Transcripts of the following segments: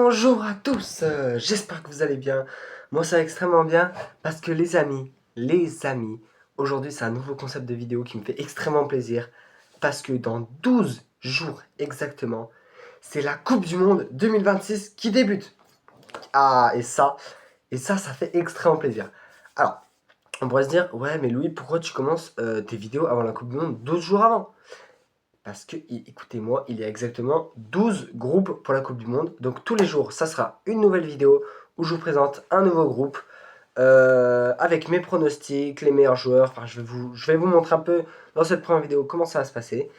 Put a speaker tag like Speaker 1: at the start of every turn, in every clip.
Speaker 1: Bonjour à tous, j'espère que vous allez bien. Moi ça va extrêmement bien parce que les amis, aujourd'hui c'est un nouveau concept de vidéo qui me fait extrêmement plaisir parce que dans 12 jours exactement, c'est la Coupe du Monde 2026 qui débute. Ah ça fait extrêmement plaisir. Alors, on pourrait se dire, ouais mais Louis, pourquoi tu commences tes vidéos avant la Coupe du Monde 12 jours avant? Parce que, écoutez-moi, il y a exactement 12 groupes pour la Coupe du Monde. Donc tous les jours, ça sera une nouvelle vidéo où je vous présente un nouveau groupe avec mes pronostics, les meilleurs joueurs. Enfin, je vais vous montrer un peu dans cette première vidéo comment ça va se passer.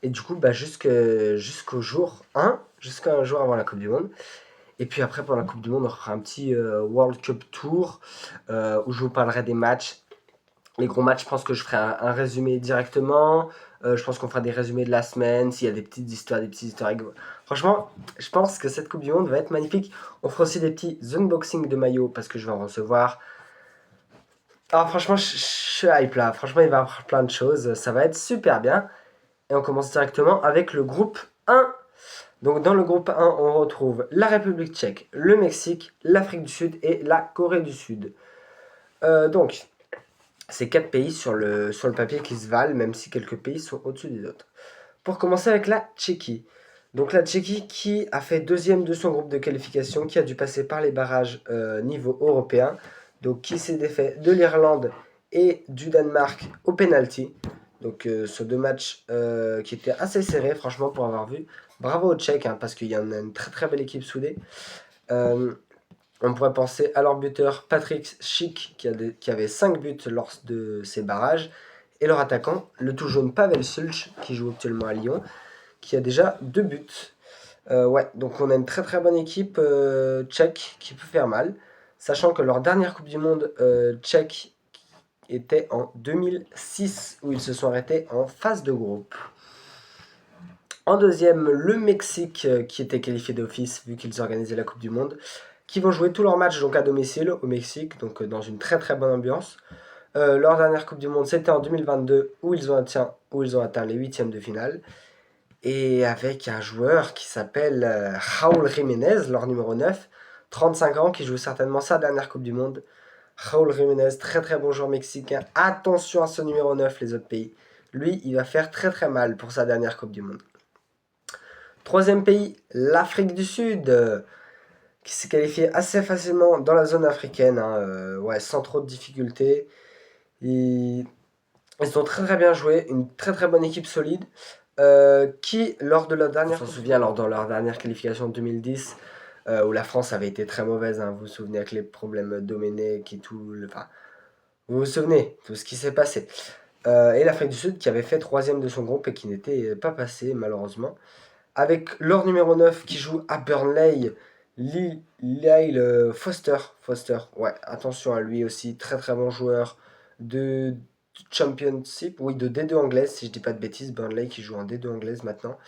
Speaker 1: Et du coup, jusqu'au jour 1, jusqu'à un jour avant la Coupe du Monde. Et puis après, pour la Coupe du Monde, on fera un petit World Cup Tour où je vous parlerai des matchs. Les gros matchs, je pense que je ferai un résumé directement. Je pense qu'on fera des résumés de la semaine, s'il y a des petites histoires, des petits historiques. Franchement, je pense que cette Coupe du Monde va être magnifique. On fera aussi des petits unboxings de maillots parce que je vais en recevoir. Alors franchement, je suis hype là. Franchement, il va y avoir plein de choses. Ça va être super bien. Et on commence directement avec le groupe 1. Donc dans le groupe 1, on retrouve la République tchèque, le Mexique, l'Afrique du Sud et la Corée du Sud. Donc, c'est 4 pays sur le papier qui se valent, même si quelques pays sont au-dessus des autres. Pour commencer avec la Tchéquie. Donc la Tchéquie qui a fait deuxième de son groupe de qualification, qui a dû passer par les barrages niveau européen, donc qui s'est défait de l'Irlande et du Danemark au penalty. Donc sur deux matchs qui étaient assez serrés, franchement, pour avoir vu. Bravo aux Tchèques, hein, parce qu'il y en a une très très belle équipe soudée. On pourrait penser à leur buteur Patrick Schick qui avait 5 buts lors de ces barrages. Et leur attaquant, le tout jaune Pavel Sulch, qui joue actuellement à Lyon, qui a déjà 2 buts. Ouais, donc on a une très très bonne équipe tchèque qui peut faire mal. Sachant que leur dernière Coupe du Monde tchèque était en 2006, où ils se sont arrêtés en phase de groupe. En deuxième, le Mexique, qui était qualifié d'office vu qu'ils organisaient la Coupe du Monde, qui vont jouer tous leurs matchs donc à domicile au Mexique, donc dans une très très bonne ambiance. Leur dernière Coupe du Monde, c'était en 2022, où ils ont atteint les huitièmes de finale. Et avec un joueur qui s'appelle Raúl Jiménez, leur numéro 9, 35 ans, qui joue certainement sa dernière Coupe du Monde. Raúl Jiménez, très très bon joueur mexicain. Attention à ce numéro 9, les autres pays. Lui, il va faire très très mal pour sa dernière Coupe du Monde. Troisième pays, l'Afrique du Sud, qui s'est qualifié assez facilement dans la zone africaine, hein, ouais, sans trop de difficultés. Ils ont très très bien joué, une très très bonne équipe solide, qui lors de leur dernière, on s'en souvient, lors de leur dernière qualification de 2010, où la France avait été très mauvaise, hein, vous vous souvenez avec les problèmes Domenech et tout, enfin, vous vous souvenez, tout ce qui s'est passé. Et l'Afrique du Sud qui avait fait troisième de son groupe et qui n'était pas passé malheureusement. Avec leur numéro 9 qui joue à Burnley, Lyle Foster. Foster, ouais, attention à lui aussi, très très bon joueur de Championship, oui, de D2 anglaise, si je dis pas de bêtises. Burnley qui joue en D2 anglaise maintenant.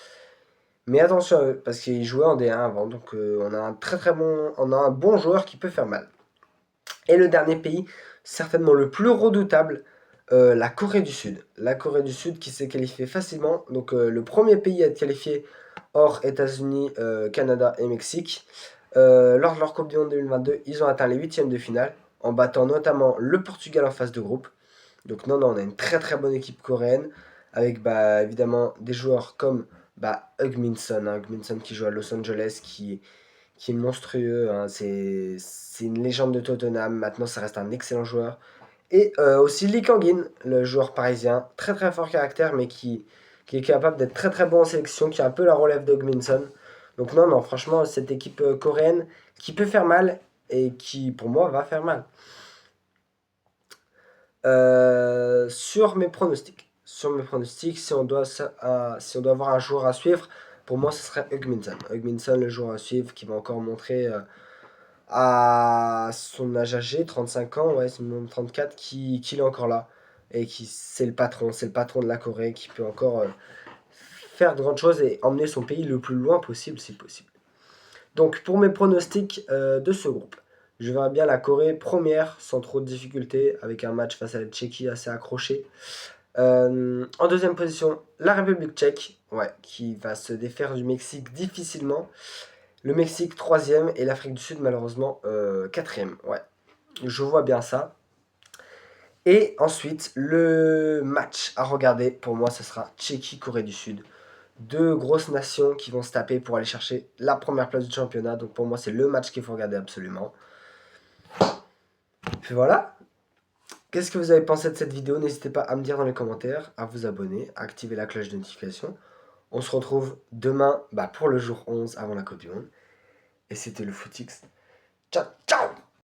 Speaker 1: Mais attention à eux, parce qu'ils jouaient en D1 avant, donc on a un bon joueur qui peut faire mal. Et le dernier pays, certainement le plus redoutable, la Corée du Sud. La Corée du Sud qui s'est qualifiée facilement, donc le premier pays à être qualifié hors États-Unis, Canada et Mexique. Lors de leur Coupe du Monde 2022, ils ont atteint les huitièmes de finale, en battant notamment le Portugal en phase de groupe. Donc non, on a une très très bonne équipe coréenne, avec évidemment des joueurs comme Heung-min Son qui joue à Los Angeles, qui est monstrueux, hein, c'est une légende de Tottenham, maintenant ça reste un excellent joueur. Et aussi Lee Kang-in, le joueur parisien, très très fort caractère, mais qui est capable d'être très très bon en sélection, qui a un peu la relève de Min-son. Donc non, franchement, cette équipe coréenne qui peut faire mal, et qui pour moi va faire mal. Sur mes pronostics, si on doit avoir un joueur à suivre, pour moi ce serait Heung-min Son. Heung-min Son, le joueur à suivre, qui va encore montrer à son âge âgé, 35 ans, ouais, c'est même 34, qu'il est encore là. Et qui c'est le patron de la Corée, qui peut encore faire de grandes choses et emmener son pays le plus loin possible, si possible. Donc pour mes pronostics de ce groupe, je verrai bien la Corée première, sans trop de difficultés, avec un match face à la Tchéquie assez accroché. En deuxième position, la République tchèque, ouais, qui va se défaire du Mexique difficilement. Le Mexique 3e et l'Afrique du Sud malheureusement 4e. Ouais, je vois bien ça. Et ensuite, le match à regarder, pour moi, ce sera Tchéquie-Corée du Sud. Deux grosses nations qui vont se taper pour aller chercher la première place du championnat. Donc pour moi, c'est le match qu'il faut regarder absolument. Puis voilà. Qu'est-ce que vous avez pensé de cette vidéo? N'hésitez pas à me dire dans les commentaires, à vous abonner, à activer la cloche de notification. On se retrouve demain pour le jour 11 avant la Coupe du Monde. Et c'était le Footix. Ciao, ciao!